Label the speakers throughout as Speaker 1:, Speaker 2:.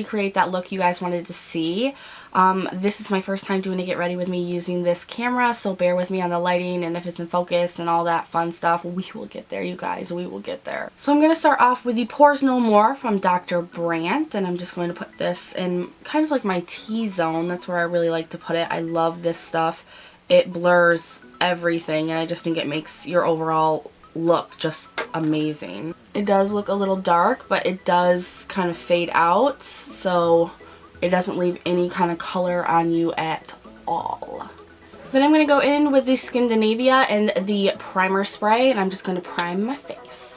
Speaker 1: recreate that look you guys wanted to see. This is my first time doing a get ready with me using this camera, so bear with me on the lighting and if it's in focus and all that fun stuff. We will get there, you guys. We will get there. So I'm going to start off with the Pores No More from Dr. Brandt, and I'm just going to put this in kind of like my T-zone. That's where I really like to put it. I love this stuff. It blurs everything, and I just think it makes your overall look just amazing. It does look a little dark, but it does kind of fade out, so it doesn't leave any kind of color on you at all. Then I'm going to go in with the Scandinavia and the primer spray, and I'm just going to prime my face.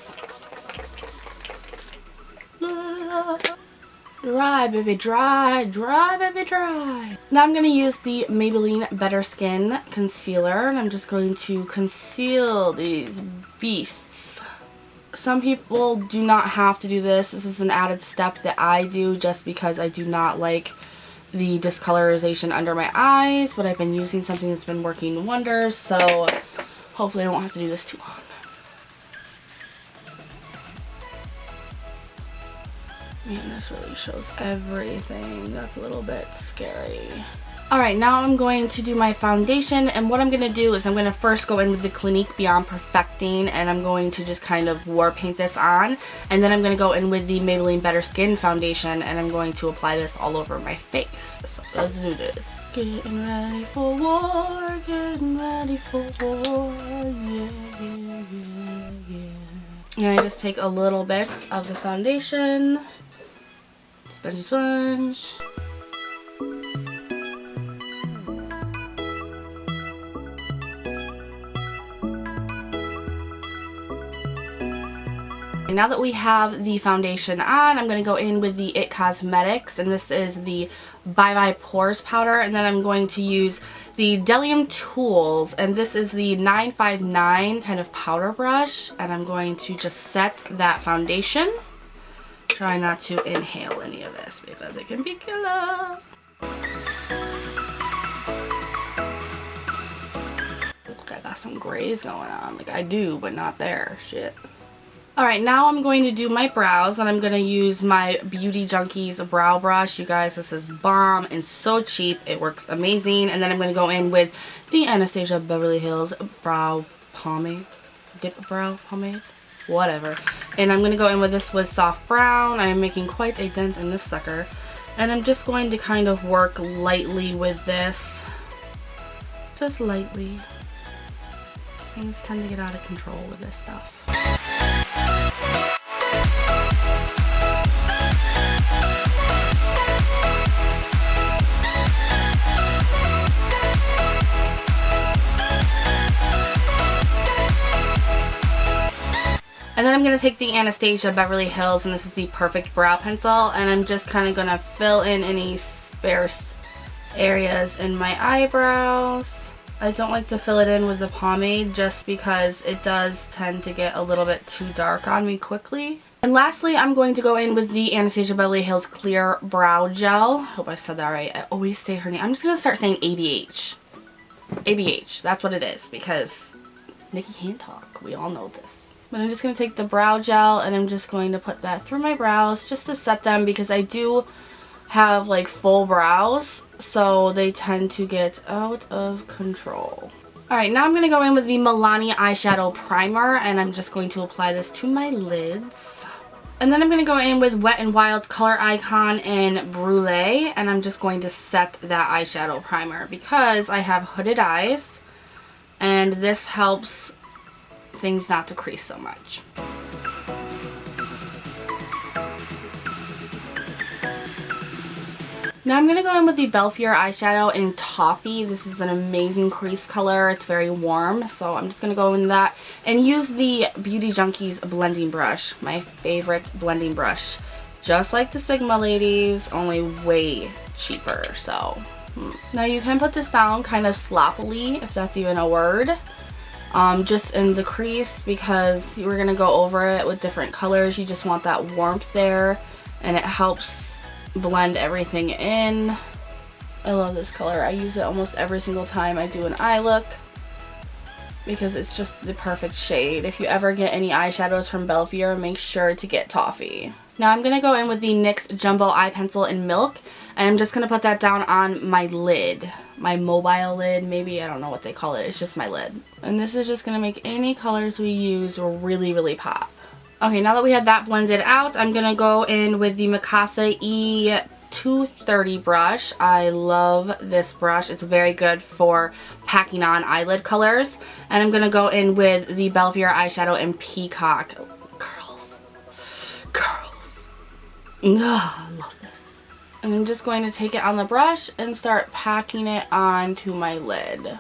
Speaker 1: Dry, baby, dry, dry, baby, dry. Now I'm going to use the Maybelline Better Skin Concealer, and I'm just going to conceal these beasts. Some people do not have to do this. This is an added step that I do just because I do not like the discolorization under my eyes, but I've been using something that's been working wonders, so hopefully I won't have to do this too long. Man, this really shows everything. That's a little bit scary. Alright, now I'm going to do my foundation, and what I'm going to do is I'm going to first go in with the Clinique Beyond Perfecting, and I'm going to just kind of war paint this on, and then I'm going to go in with the Maybelline Better Skin Foundation, and I'm going to apply this all over my face. So let's do this. Getting ready for war, getting ready for war, yeah, yeah, yeah, yeah. And I just take a little bit of the foundation, spongy sponge. Now that we have the foundation on, I'm going to go in with the IT Cosmetics, and this is the Bye Bye Pores Powder, and then I'm going to use the Delium Tools, and this is the 959 kind of powder brush, and I'm going to just set that foundation. Try not to inhale any of this because it can be killer. Look, I got some grays going on. Like I do, but not there. Shit. Alright, now I'm going to do my brows, and I'm going to use my Beauty Junkies brow brush. You guys, this is bomb and so cheap. It works amazing. And then I'm going to go in with the Anastasia Beverly Hills brow pomade. Dip brow pomade? Whatever. And I'm going to go in with this with Soft Brown. I am making quite a dent in this sucker. And I'm just going to kind of work lightly with this. Just lightly. Things tend to get out of control with this stuff. And then I'm going to take the Anastasia Beverly Hills, and this is the Perfect Brow Pencil, and I'm just kind of going to fill in any sparse areas in my eyebrows. I don't like to fill it in with the pomade just because it does tend to get a little bit too dark on me quickly. And lastly, I'm going to go in with the Anastasia Beverly Hills Clear Brow Gel. Hope I said that right. I always say her name. I'm just going to start saying ABH. ABH. That's what it is because Nikki can't talk. We all know this. But I'm just going to take the brow gel, and I'm just going to put that through my brows just to set them because I do have like full brows, so they tend to get out of control. Alright, now I'm going to go in with the Milani Eyeshadow Primer, and I'm just going to apply this to my lids. And then I'm going to go in with Wet n Wild's Color Icon and Brulee, and I'm just going to set that eyeshadow primer because I have hooded eyes, and this helps things not to crease so much. Now I'm going to go in with the Belfiore eyeshadow in Toffee. This is an amazing crease color. It's very warm, so I'm just going to go in that and use the Beauty Junkies blending brush, my favorite blending brush. Just like the Sigma ladies, only way cheaper. So now you can put this down kind of sloppily, if that's even a word. Just in the crease because we're going to go over it with different colors. You just want that warmth there, and it helps blend everything in. I love this color. I use it almost every single time I do an eye look because it's just the perfect shade. If you ever get any eyeshadows from Belfiore, make sure to get Toffee. Now I'm going to go in with the NYX Jumbo Eye Pencil in Milk, and I'm just going to put that down on my lid. My mobile lid, maybe, I don't know what they call it. It's just my lid. And this is just going to make any colors we use really, really pop. Okay, now that we have that blended out, I'm going to go in with the Mikasa E230 brush. I love this brush. It's very good for packing on eyelid colors. And I'm going to go in with the Belvoir eyeshadow in Peacock. Girls. Ugh, I love this. And I'm just going to take it on the brush and start packing it onto my lid.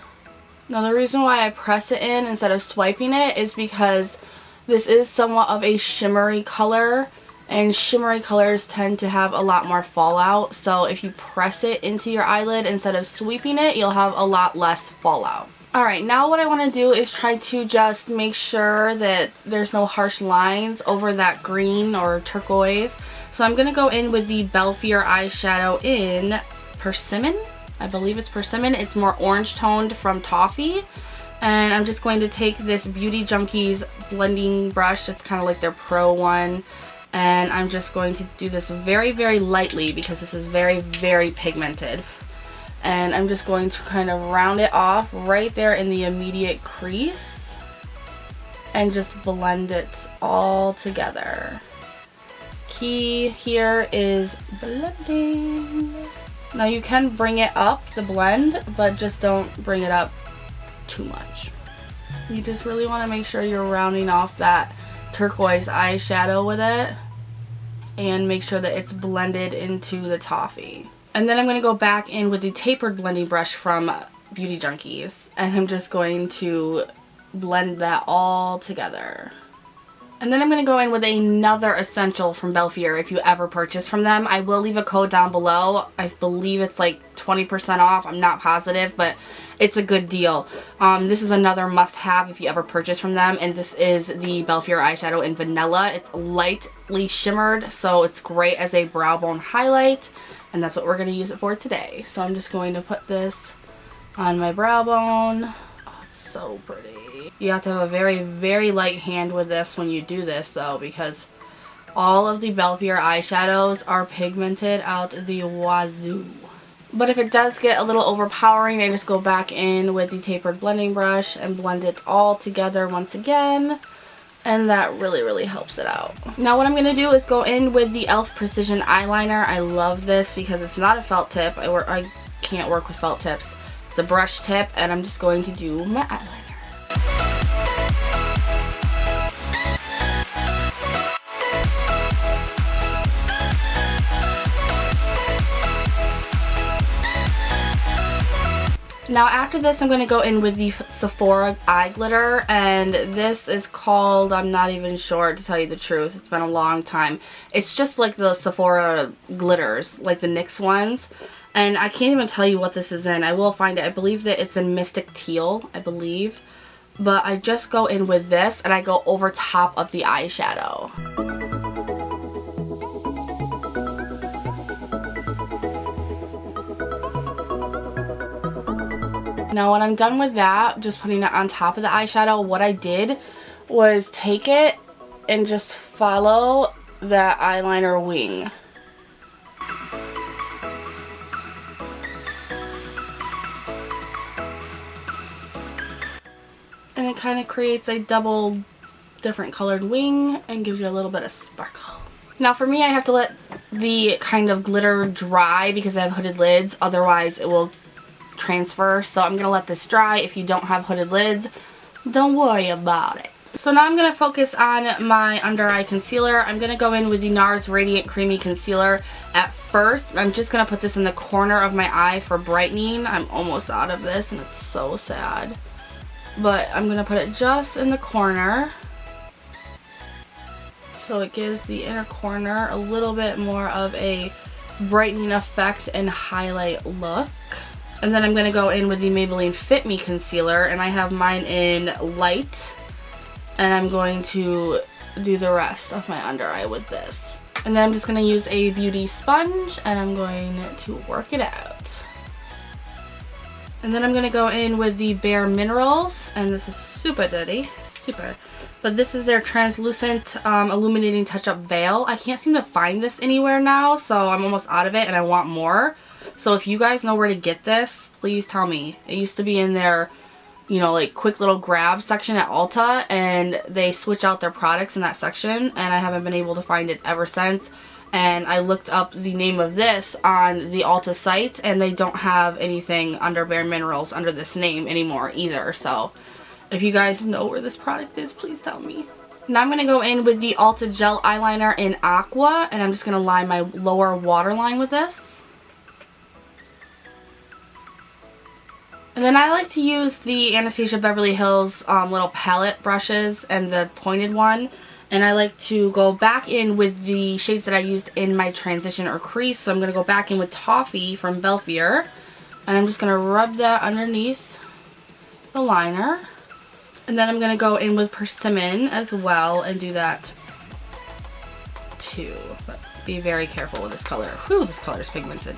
Speaker 1: Now the reason why I press it in instead of swiping it is because this is somewhat of a shimmery color, and shimmery colors tend to have a lot more fallout. So if you press it into your eyelid instead of sweeping it, you'll have a lot less fallout. Alright, now what I want to do is try to just make sure that there's no harsh lines over that green or turquoise. So I'm going to go in with the Belvoir eyeshadow in Persimmon. I believe it's Persimmon. It's more orange toned from Toffee. And I'm just going to take this Beauty Junkies blending brush. It's kind of like their pro one. And I'm just going to do this very, very lightly because this is very, very pigmented. And I'm just going to kind of round it off right there in the immediate crease. And just blend it all together. Key here is blending. Now you can bring it up, the blend, but just don't bring it up too much. You just really want to make sure you're rounding off that turquoise eyeshadow with it and make sure that it's blended into the toffee. And then I'm going to go back in with the tapered blending brush from Beauty Junkies, and I'm just going to blend that all together. And then I'm going to go in with another essential from Belvoir if you ever purchase from them. I will leave a code down below. I believe it's like 20% off. I'm not positive, but it's a good deal. This is another must-have if you ever purchase from them, and this is the Belvoir eyeshadow in Vanilla. It's lightly shimmered, so it's great as a brow bone highlight, and that's what we're going to use it for today. So I'm just going to put this on my brow bone. Oh, it's so pretty. You have to have a very, very light hand with this when you do this though, because all of the Belvoir eyeshadows are pigmented out the wazoo. But if it does get a little overpowering, I just go back in with the tapered blending brush and blend it all together once again. And that really, really helps it out. Now what I'm going to do is go in with the e.l.f. Precision Eyeliner. I love this because it's not a felt tip. I can't work with felt tips. It's a brush tip, and I'm just going to do my eyeliner. Now after this, I'm going to go in with the Sephora eye glitter, and this is called, I'm not even sure to tell you the truth, it's been a long time. It's just like the Sephora glitters, like the NYX ones, and I can't even tell you what this is in. I will find it. I believe that it's in Mystic Teal, I believe, but I just go in with this and I go over top of the eyeshadow. Now when I'm done with that, just putting it on top of the eyeshadow, what I did was take it and just follow that eyeliner wing. And it kind of creates a double different colored wing and gives you a little bit of sparkle. Now for me, I have to let the kind of glitter dry because I have hooded lids, otherwise it will transfer. So I'm going to let this dry. If you don't have hooded lids, don't worry about it. So now I'm going to focus on my under eye concealer. I'm going to go in with the NARS Radiant Creamy Concealer at first. I'm just going to put this in the corner of my eye for brightening. I'm almost out of this and it's so sad. But I'm going to put it just in the corner, so it gives the inner corner a little bit more of a brightening effect and highlight look. And then I'm going to go in with the Maybelline Fit Me Concealer, and I have mine in light, and I'm going to do the rest of my under eye with this. And then I'm just going to use a beauty sponge and I'm going to work it out. And then I'm going to go in with the Bare Minerals, and this is super dirty, super. But this is their translucent illuminating touch-up veil. I can't seem to find this anywhere now, so I'm almost out of it and I want more. So if you guys know where to get this, please tell me. It used to be in their, you know, like quick little grab section at Ulta, and they switch out their products in that section, and I haven't been able to find it ever since. And I looked up the name of this on the Ulta site, and they don't have anything under Bare Minerals under this name anymore either. So if you guys know where this product is, please tell me. Now I'm going to go in with the Ulta Gel Eyeliner in Aqua, and I'm just going to line my lower waterline with this. And then I like to use the Anastasia Beverly Hills little palette brushes and the pointed one. And I like to go back in with the shades that I used in my transition or crease. So I'm going to go back in with Toffee from Belfier. And I'm just going to rub that underneath the liner. And then I'm going to go in with Persimmon as well and do that too. But be very careful with this color. Whew, this color is pigmented.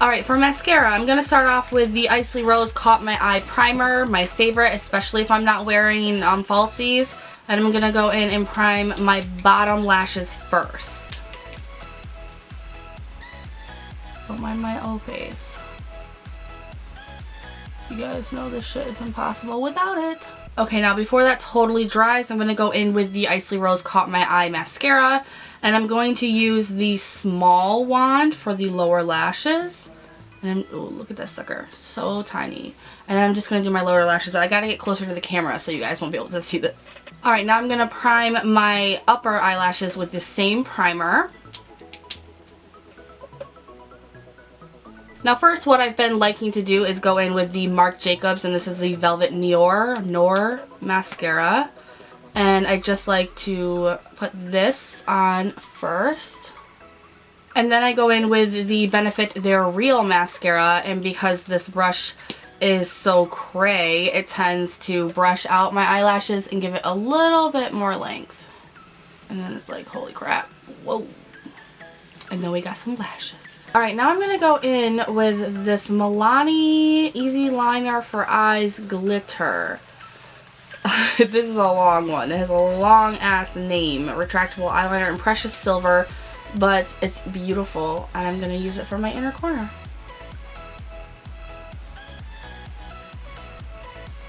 Speaker 1: Alright, for mascara, I'm going to start off with the Icy Rose Caught My Eye Primer, my favorite, especially if I'm not wearing falsies. And I'm going to go in and prime my bottom lashes first. Don't mind my O face. You guys know this shit is impossible without it. Okay, now before that totally dries, I'm going to go in with the Icy Rose Caught My Eye Mascara. And I'm going to use the small wand for the lower lashes. And oh, look at this sucker. So tiny. And I'm just going to do my lower lashes. I got to get closer to the camera so you guys won't be able to see this. Alright, now I'm going to prime my upper eyelashes with the same primer. Now first, what I've been liking to do is go in with the Marc Jacobs, and this is the Velvet Noir mascara. And I just like to put this on first. And then I go in with the Benefit They're Real mascara, and because this brush is so cray, it tends to brush out my eyelashes and give it a little bit more length. And then it's like, holy crap, whoa. And then we got some lashes. Alright, now I'm going to go in with this Milani Easy Liner for Eyes Glitter. This is a long one. It has a long ass name. Retractable eyeliner in Precious Silver, but it's beautiful, and I'm going to use it for my inner corner.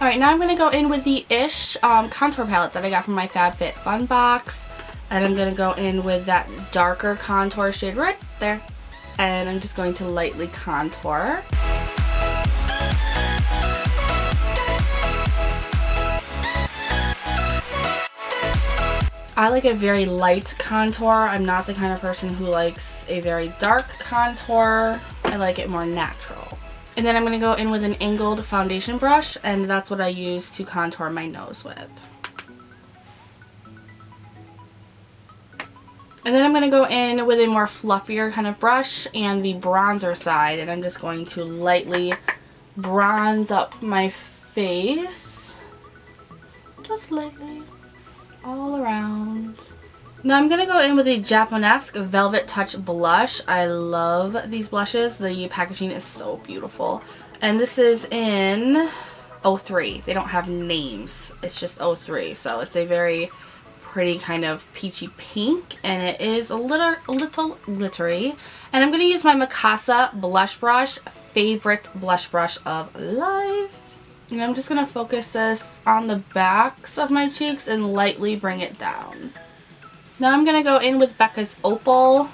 Speaker 1: Alright, now I'm going to go in with the Ish contour palette that I got from my FabFitFun box, and I'm going to go in with that darker contour shade right there. And I'm just going to lightly contour. I like a very light contour. I'm not the kind of person who likes a very dark contour. I like it more natural. And then I'm going to go in with an angled foundation brush, and that's what I use to contour my nose with. And then I'm going to go in with a more fluffier kind of brush and the bronzer side, and I'm just going to lightly bronze up my face. Just lightly. All around. Now I'm going to go in with a Japonesque Velvet Touch blush. I love these blushes. The packaging is so beautiful. And this is in 03. They don't have names. It's just 03. So it's a very pretty kind of peachy pink, and it is a little glittery. And I'm going to use my Mikasa blush brush, favorite blush brush of life. And I'm just going to focus this on the backs of my cheeks and lightly bring it down. Now I'm going to go in with Becca's Opal.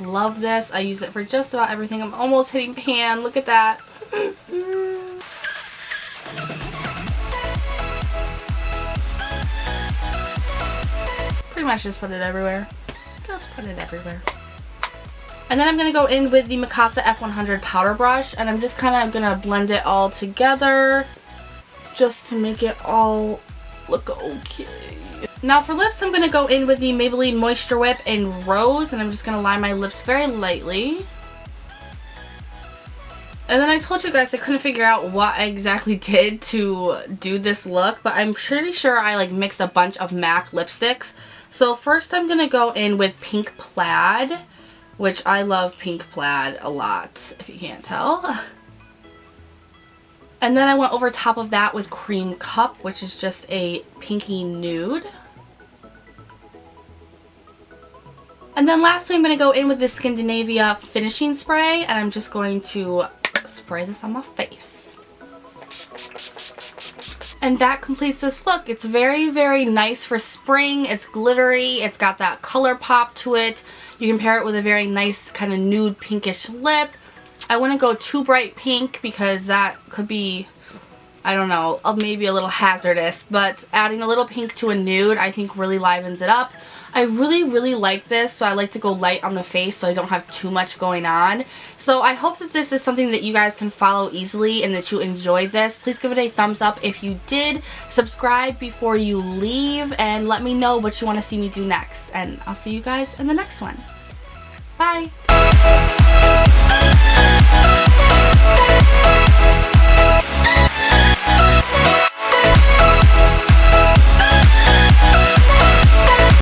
Speaker 1: Love this. I use it for just about everything. I'm almost hitting pan. Look at that. Pretty much just put it everywhere. Just put it everywhere. And then I'm going to go in with the Mikasa F100 powder brush, and I'm just kind of going to blend it all together just to make it all look okay. Now for lips, I'm going to go in with the Maybelline Moisture Whip in Rose, and I'm just going to line my lips very lightly. And then I told you guys I couldn't figure out what I exactly did to do this look, but I'm pretty sure I like mixed a bunch of MAC lipsticks. So first I'm going to go in with Pink Plaid, which I love pink plaid a lot, if you can't tell. And then I went over top of that with Cream Cup, which is just a pinky nude. And then lastly, I'm going to go in with the Scandinavia finishing spray, and I'm just going to spray this on my face. And that completes this look. It's very, very nice for spring. It's glittery. It's got that color pop to it. You can pair it with a very nice kind of nude pinkish lip. I wouldn't go too bright pink because that could be, I don't know, maybe a little hazardous. But adding a little pink to a nude, I think really livens it up. I really, really like this, so I like to go light on the face so I don't have too much going on. So I hope that this is something that you guys can follow easily and that you enjoyed this. Please give it a thumbs up if you did. Subscribe before you leave and let me know what you want to see me do next. And I'll see you guys in the next one. Bye!